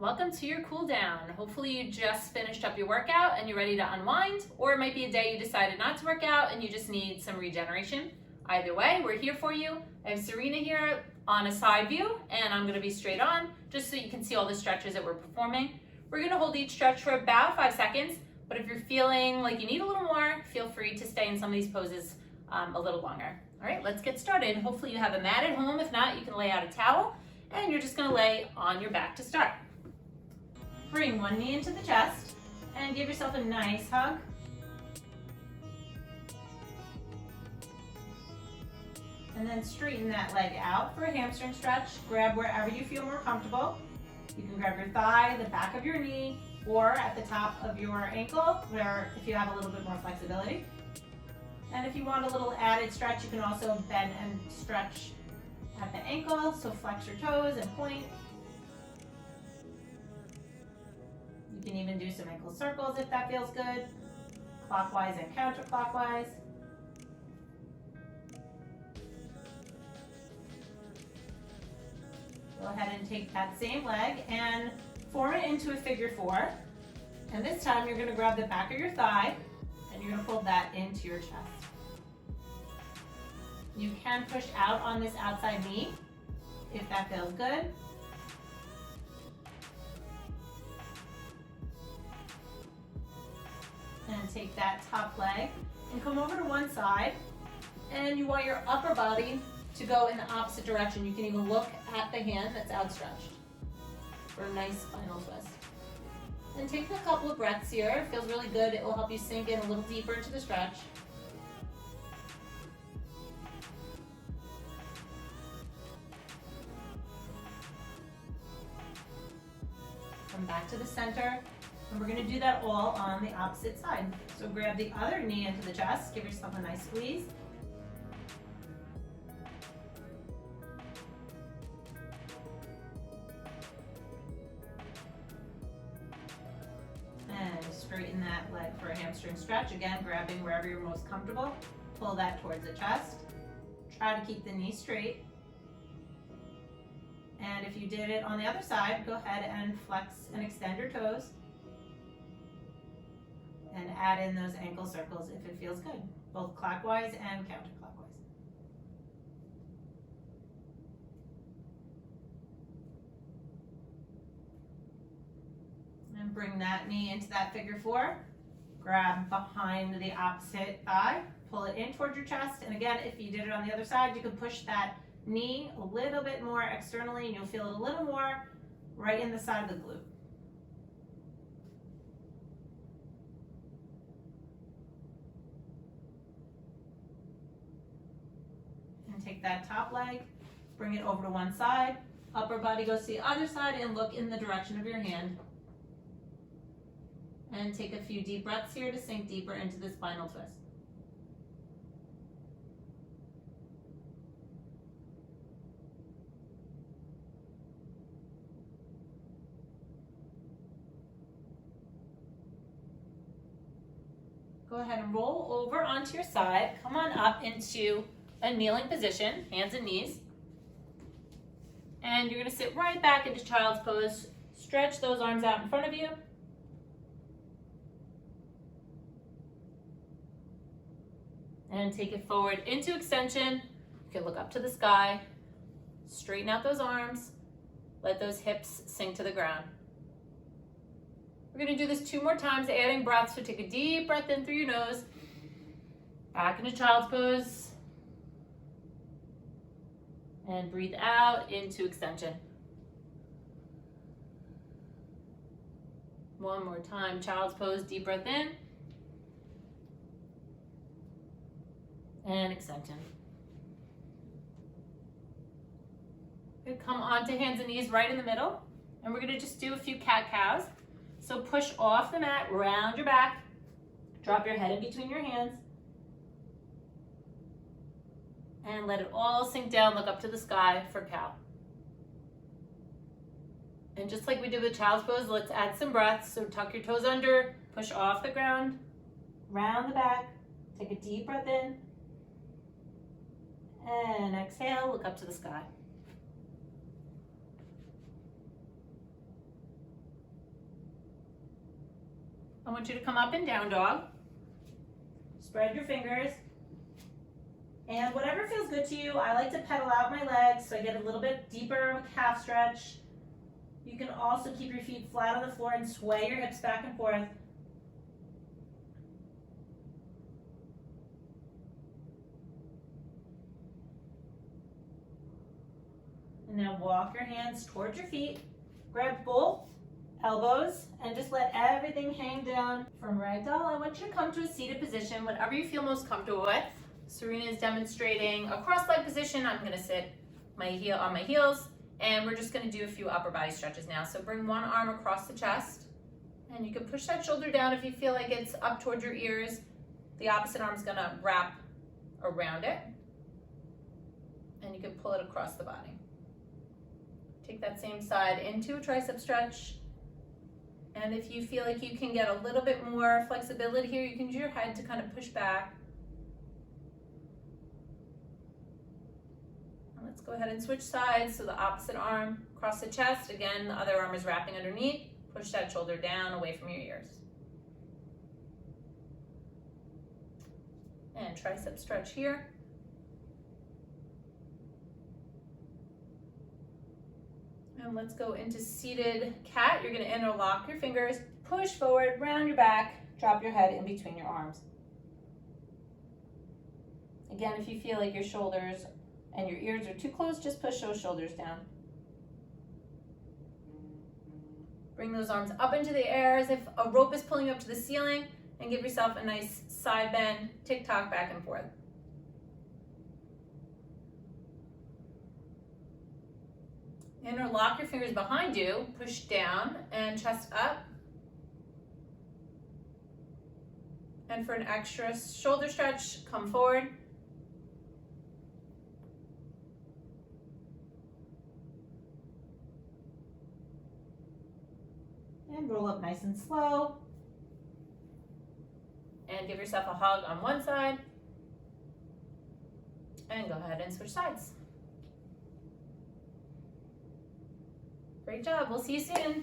Welcome to your cool down. Hopefully you just finished up your workout and you're ready to unwind, or it might be a day you decided not to work out and you just need some regeneration. Either way, we're here for you. I have Serena here on a side view and I'm gonna be straight on just so you can see all the stretches that we're performing. We're gonna hold each stretch for about 5 seconds, but if you're feeling like you need a little more, feel free to stay in some of these poses a little longer. All right, let's get started. Hopefully you have a mat at home. If not, you can lay out a towel and you're just gonna lay on your back to start. Bring one knee into the chest and give yourself a nice hug. And then straighten that leg out for a hamstring stretch. Grab wherever you feel more comfortable. You can grab your thigh, the back of your knee, or at the top of your ankle, where if you have a little bit more flexibility. And if you want a little added stretch, you can also bend and stretch at the ankle, so flex your toes and point. You can even do some ankle circles if that feels good, clockwise and counterclockwise. Go ahead and take that same leg and form it into a figure 4. And this time you're going to grab the back of your thigh and you're going to pull that into your chest. You can push out on this outside knee if that feels good. And take that top leg and come over to one side, and you want your upper body to go in the opposite direction. You can even look at the hand that's outstretched for a nice final twist. And take a couple of breaths here. It feels really good. It will help you sink in a little deeper into the stretch. Come back to the center. And we're going to do that all on the opposite side. So grab the other knee into the chest, give yourself a nice squeeze. And straighten that leg for a hamstring stretch. Again, grabbing wherever you're most comfortable. Pull that towards the chest. Try to keep the knee straight. And if you did it on the other side, go ahead and flex and extend your toes. And add in those ankle circles if it feels good, both clockwise and counterclockwise. And bring that knee into that figure 4. Grab behind the opposite thigh, pull it in towards your chest. And again, if you did it on the other side, you can push that knee a little bit more externally and you'll feel it a little more right in the side of the glute. Take that top leg, bring it over to one side, upper body goes to the other side and look in the direction of your hand. And take a few deep breaths here to sink deeper into this final twist. Go ahead and roll over onto your side, come on up into a kneeling position, hands and knees. And you're going to sit right back into child's pose. Stretch those arms out in front of you. And take it forward into extension. You can look up to the sky. Straighten out those arms. Let those hips sink to the ground. We're going to do this 2 more times, adding breath. So take a deep breath in through your nose. Back into child's pose. And breathe out into extension. One more time, child's pose, deep breath in. And extension. Good, come onto hands and knees right in the middle. And we're gonna just do a few cat-cows. So push off the mat, round your back, drop your head in between your hands. And let it all sink down, look up to the sky for cow. And just like we did with child's pose, let's add some breaths. So tuck your toes under, push off the ground, round the back, take a deep breath in, and exhale, look up to the sky. I want you to come up in down dog. Spread your fingers. And whatever feels good to you, I like to pedal out my legs so I get a little bit deeper of a calf stretch. You can also keep your feet flat on the floor and sway your hips back and forth. And now walk your hands towards your feet. Grab both elbows and just let everything hang down. From ragdoll, I want you to come to a seated position, whatever you feel most comfortable with. Serena is demonstrating a cross-leg position. I'm gonna sit my heel on my heels, and we're just gonna do a few upper body stretches now. So bring one arm across the chest, and you can push that shoulder down if you feel like it's up towards your ears. The opposite arm's gonna wrap around it, and you can pull it across the body. Take that same side into a tricep stretch. And if you feel like you can get a little bit more flexibility here, you can use your head to kind of push back. And let's go ahead and switch sides. So the opposite arm across the chest. Again, the other arm is wrapping underneath. Push that shoulder down away from your ears. And tricep stretch here. And let's go into seated cat. You're going to interlock your fingers, push forward, round your back, drop your head in between your arms. Again, if you feel like your shoulders and your ears are too close, just push those shoulders down. Bring those arms up into the air as if a rope is pulling you up to the ceiling, and give yourself a nice side bend, tick-tock back and forth. Interlock your fingers behind you, push down and chest up. And for an extra shoulder stretch, come forward. And roll up nice and slow. And give yourself a hug on one side. And go ahead and switch sides. Great job. We'll see you soon.